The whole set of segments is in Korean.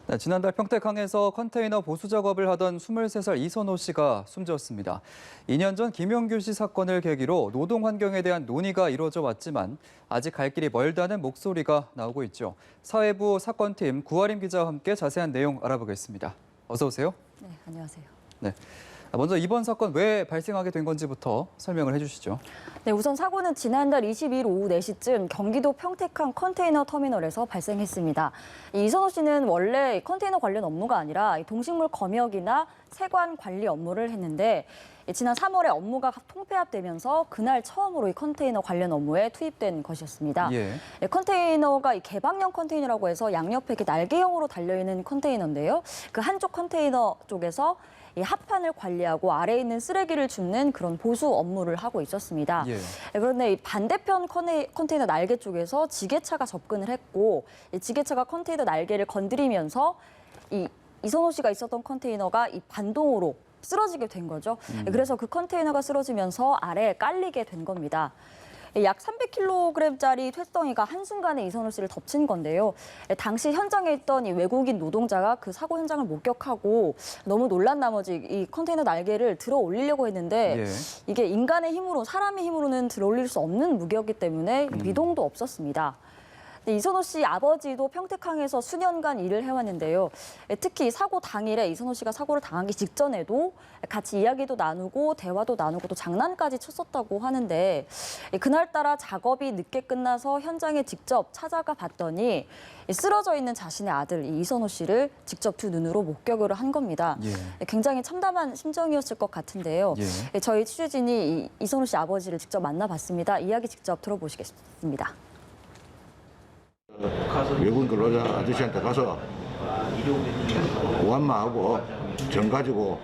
네, 지난달 평택항에서 컨테이너 보수 작업을 하던 23살 이선호 씨가 숨졌습니다. 2년 전 김용균 씨 사건을 계기로 노동 환경에 대한 논의가 이루어져 왔지만 아직 갈 길이 멀다는 목소리가 나오고 있죠. 사회부 사건팀 구아림 기자와 함께 자세한 내용 알아보겠습니다. 어서 오세요. 네, 안녕하세요. 네. 먼저 이번 사건 왜 발생하게 된 건지부터 설명을 해주시죠. 네, 우선 사고는 지난달 22일 오후 4시쯤 경기도 평택항 컨테이너 터미널에서 발생했습니다. 이선호 씨는 원래 컨테이너 관련 업무가 아니라 동식물 검역이나 세관 관리 업무를 했는데 지난 3월에 업무가 통폐합되면서 그날 처음으로 이 컨테이너 관련 업무에 투입된 것이었습니다. 예. 컨테이너가 이 개방형 컨테이너라고 해서 양옆에 이렇게 날개형으로 달려있는 컨테이너인데요. 그 한쪽 컨테이너 쪽에서 이 하판을 관리하고 아래에 있는 쓰레기를 줍는 그런 보수 업무를 하고 있었습니다. 예. 그런데 이 반대편 컨테이너 날개 쪽에서 지게차가 접근을 했고 이 지게차가 컨테이너 날개를 건드리면서 이선호 씨가 있었던 컨테이너가 이 반동으로 쓰러지게 된 거죠. 그래서 그 컨테이너가 쓰러지면서 아래에 깔리게 된 겁니다. 약 300kg짜리 퇴덩이가 한순간에 이선호 씨를 덮친 건데요. 당시 현장에 있던 이 외국인 노동자가 그 사고 현장을 목격하고 너무 놀란 나머지 이 컨테이너 날개를 들어 올리려고 했는데 이게 인간의 힘으로, 사람의 힘으로는 들어 올릴 수 없는 무게였기 때문에 미동도 없었습니다. 이선호 씨 아버지도 평택항에서 수년간 일을 해왔는데요. 특히 사고 당일에 이선호 씨가 사고를 당하기 직전에도 같이 이야기도 나누고 대화도 나누고 또 장난까지 쳤었다고 하는데 그날따라 작업이 늦게 끝나서 현장에 직접 찾아가 봤더니 쓰러져 있는 자신의 아들 이선호 씨를 직접 두 눈으로 목격을 한 겁니다. 굉장히 참담한 심정이었을 것 같은데요. 저희 취재진이 이선호 씨 아버지를 직접 만나봤습니다. 이야기 직접 들어보시겠습니다. 외국인 근로자 아저씨한테 가서 오한마하고 정 가지고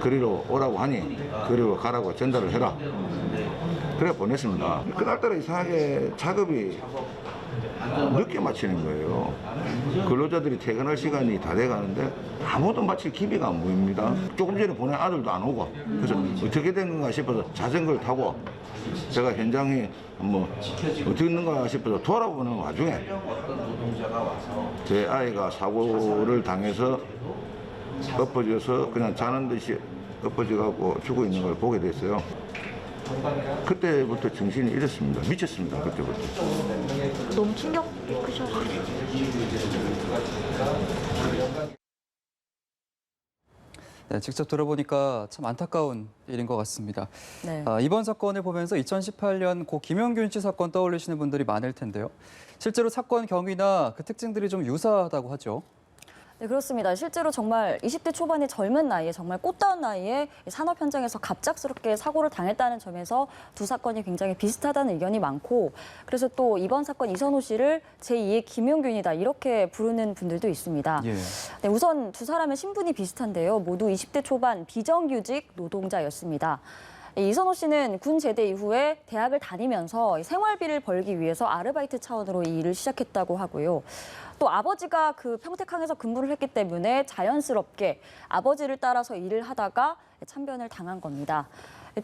그리로 오라고 하니 그리로 가라고 전달을 해라. 그래 보냈습니다. 그날따라 이상하게 작업이 늦게 마치는 거예요. 근로자들이 퇴근할 시간이 다 돼가는데 아무도 마칠 기미가 안 보입니다. 조금 전에 보낸 아들도 안 오고 그래서 어떻게 된 건가 싶어서 자전거를 타고 제가 현장에 뭐 어떻게 있는가 싶어서 돌아보는 와중에 제 아이가 사고를 당해서 엎어져서 그냥 자는 듯이 엎어져갖고 죽어 있는 걸 보게 됐어요. 그때부터 정신이 잃었습니다. 미쳤습니다. 그때부터. 너무 충격 크셨어요. 네, 직접 들어보니까 참 안타까운 일인 것 같습니다. 네. 이번 사건을 보면서 2018년 고 김용균 씨 사건 떠올리시는 분들이 많을 텐데요. 실제로 사건 경위나 그 특징들이 좀 유사하다고 하죠. 네, 그렇습니다. 실제로 정말 20대 초반의 젊은 나이에 정말 꽃다운 나이에 산업 현장에서 갑작스럽게 사고를 당했다는 점에서 두 사건이 굉장히 비슷하다는 의견이 많고 그래서 또 이번 사건 이선호 씨를 제2의 김용균이다 이렇게 부르는 분들도 있습니다. 네, 우선 두 사람의 신분이 비슷한데요. 모두 20대 초반 비정규직 노동자였습니다. 이선호 씨는 군 제대 이후에 대학을 다니면서 생활비를 벌기 위해서 아르바이트 차원으로 이 일을 시작했다고 하고요. 또 아버지가 그 평택항에서 근무를 했기 때문에 자연스럽게 아버지를 따라서 일을 하다가 참변을 당한 겁니다.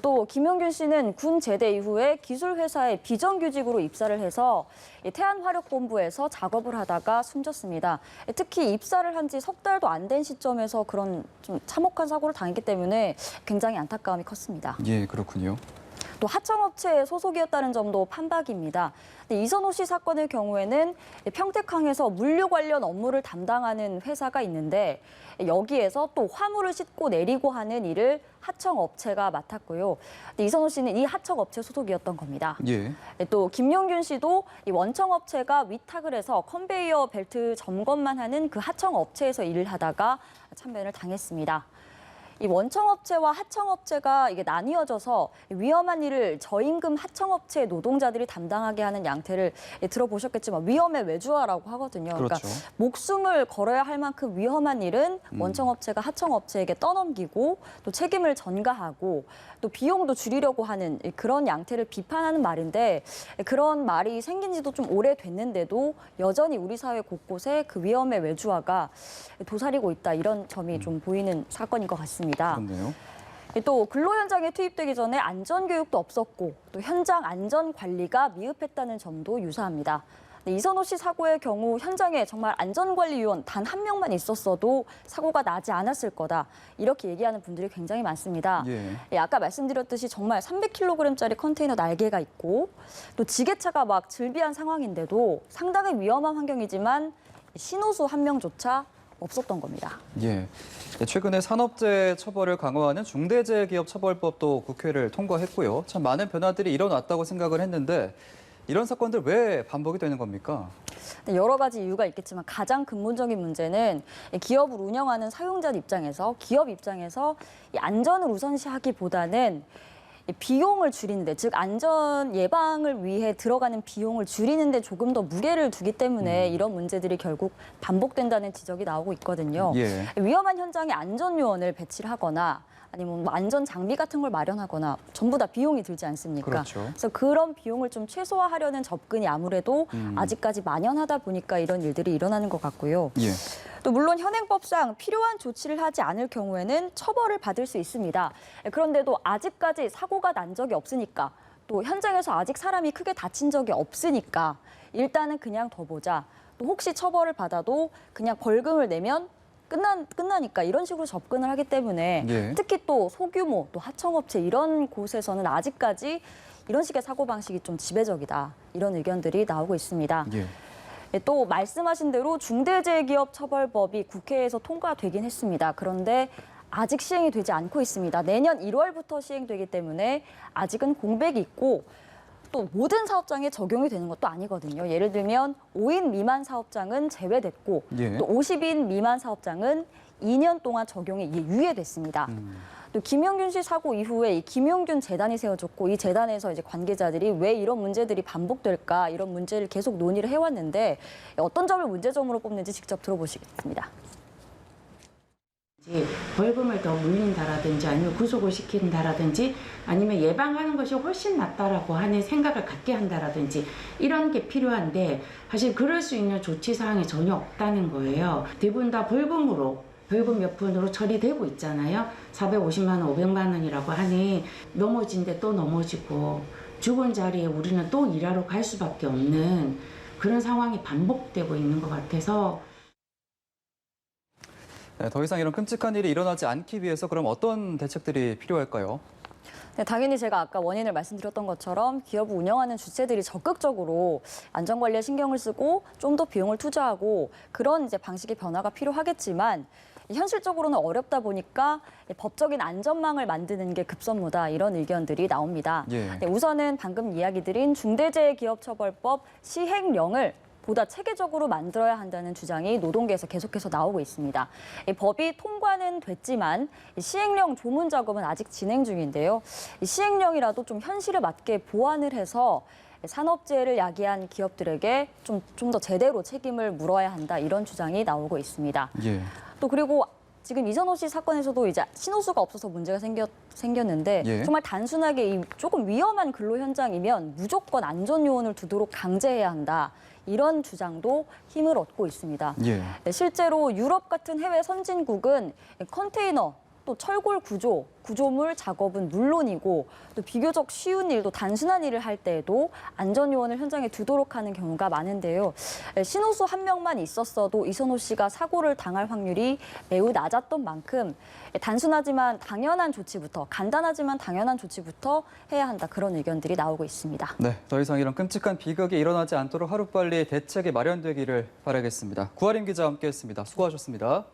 또 김용균 씨는 군 제대 이후에 기술회사에 비정규직으로 입사를 해서 태안화력본부에서 작업을 하다가 숨졌습니다. 특히 입사를 한 지 석 달도 안 된 시점에서 그런 좀 참혹한 사고를 당했기 때문에 굉장히 안타까움이 컸습니다. 예, 그렇군요. 또 하청업체의 소속이었다는 점도 판박입니다. 이선호 씨 사건의 경우에는 평택항에서 물류 관련 업무를 담당하는 회사가 있는데 여기에서 또 화물을 싣고 내리고 하는 일을 하청업체가 맡았고요. 이선호 씨는 이 하청업체 소속이었던 겁니다. 또 김용균 씨도 이 원청업체가 위탁을 해서 컨베이어 벨트 점검만 하는 그 하청업체에서 일을 하다가 참변을 당했습니다. 이 원청업체와 하청업체가 이게 나뉘어져서 위험한 일을 저임금 하청업체 노동자들이 담당하게 하는 양태를 들어보셨겠지만 위험의 외주화라고 하거든요. 그러니까 목숨을 걸어야 할 만큼 위험한 일은 원청업체가 하청업체에게 떠넘기고 또 책임을 전가하고 또 비용도 줄이려고 하는 그런 양태를 비판하는 말인데 그런 말이 생긴 지도 좀 오래됐는데도 여전히 우리 사회 곳곳에 그 위험의 외주화가 도사리고 있다 이런 점이 좀 보이는 사건인 것 같습니다. 그렇네요. 또 근로 현장에 투입되기 전에 안전 교육도 없었고 또 현장 안전 관리가 미흡했다는 점도 유사합니다. 이선호 씨 사고의 경우 현장에 정말 안전관리요원 단 한 명만 있었어도 사고가 나지 않았을 거다. 이렇게 얘기하는 분들이 굉장히 많습니다. 아까 말씀드렸듯이 정말 300kg짜리 컨테이너 날개가 있고 또 지게차가 막 즐비한 상황인데도 상당히 위험한 환경이지만 신호수 한 명조차 없었던 겁니다. 최근에 산업재해 처벌을 강화하는 중대재해기업처벌법도 국회를 통과했고요. 참 많은 변화들이 일어났다고 생각을 했는데 이런 사건들 왜 반복이 되는 겁니까? 여러 가지 이유가 있겠지만 가장 근본적인 문제는 기업을 운영하는 사용자 입장에서 기업 입장에서 이 안전을 우선시하기보다는 비용을 줄이는데, 즉 안전 예방을 위해 들어가는 비용을 줄이는데 조금 더 무게를 두기 때문에 이런 문제들이 결국 반복된다는 지적이 나오고 있거든요. 위험한 현장에 안전 요원을 배치를 하거나 아니면 뭐 안전 장비 같은 걸 마련하거나 전부 다 비용이 들지 않습니까? 그렇죠. 그래서 그런 비용을 좀 최소화하려는 접근이 아무래도 아직까지 만연하다 보니까 이런 일들이 일어나는 것 같고요. 또 물론 현행법상 필요한 조치를 하지 않을 경우에는 처벌을 받을 수 있습니다. 그런데도 아직까지 사고가 난 적이 없으니까 또 현장에서 아직 사람이 크게 다친 적이 없으니까 일단은 그냥 더 보자. 또 혹시 처벌을 받아도 그냥 벌금을 내면 끝나니까 이런 식으로 접근을 하기 때문에 특히 또 소규모 또 하청업체 이런 곳에서는 아직까지 이런 식의 사고방식이 좀 지배적이다. 이런 의견들이 나오고 있습니다. 또 말씀하신 대로 중대재해기업처벌법이 국회에서 통과되긴 했습니다. 그런데 아직 시행이 되지 않고 있습니다. 내년 1월부터 시행되기 때문에 아직은 공백이 있고 또 모든 사업장에 적용이 되는 것도 아니거든요. 예를 들면 5인 미만 사업장은 제외됐고 또 50인 미만 사업장은 2년 동안 적용이 유예됐습니다. 또 김용균 씨 사고 이후에 이 김용균 재단이 세워졌고 이 재단에서 이제 관계자들이 왜 이런 문제들이 반복될까 이런 문제를 계속 논의를 해왔는데 어떤 점을 문제점으로 뽑는지 직접 들어보시겠습니다. 벌금을 더 물린다라든지 아니면 구속을 시킨다라든지 아니면 예방하는 것이 훨씬 낫다라고 하는 생각을 갖게 한다라든지 이런 게 필요한데 사실 그럴 수 있는 조치 사항이 전혀 없다는 거예요. 대부분 다 벌금 몇 푼으로 처리되고 있잖아요. 450만 원, 500만 원이라고 하니 넘어진데 또 넘어지고 죽은 자리에 우리는 또 일하러 갈 수밖에 없는 그런 상황이 반복되고 있는 것 같아서 더 이상 이런 끔찍한 일이 일어나지 않기 위해서 그럼 어떤 대책들이 필요할까요? 당연히 제가 아까 원인을 말씀드렸던 것처럼 기업을 운영하는 주체들이 적극적으로 안전관리에 신경을 쓰고 좀 더 비용을 투자하고 그런 이제 방식의 변화가 필요하겠지만 현실적으로는 어렵다 보니까 법적인 안전망을 만드는 게 급선무다 이런 의견들이 나옵니다. 우선은 방금 이야기 드린 중대재해기업처벌법 시행령을 보다 체계적으로 만들어야 한다는 주장이 노동계에서 계속해서 나오고 있습니다. 이 법이 통과는 됐지만 시행령 조문 작업은 아직 진행 중인데요. 이 시행령이라도 좀 현실에 맞게 보완을 해서 산업재해를 야기한 기업들에게 좀 더 제대로 책임을 물어야 한다 이런 주장이 나오고 있습니다. 또 그리고 지금 이선호 씨 사건에서도 이제 신호수가 없어서 문제가 생겼는데 정말 단순하게 이 조금 위험한 근로 현장이면 무조건 안전요원을 두도록 강제해야 한다. 이런 주장도 힘을 얻고 있습니다. 실제로 유럽 같은 해외 선진국은 컨테이너 또 철골 구조물 작업은 물론이고 또 비교적 쉬운 일도 단순한 일을 할 때에도 안전요원을 현장에 두도록 하는 경우가 많은데요. 신호수 한 명만 있었어도 이선호 씨가 사고를 당할 확률이 매우 낮았던 만큼 단순하지만 당연한 조치부터 간단하지만 당연한 조치부터 해야 한다 그런 의견들이 나오고 있습니다. 더 이상 이런 끔찍한 비극이 일어나지 않도록 하루빨리 대책이 마련되기를 바라겠습니다. 구하림 기자와 함께했습니다. 수고하셨습니다.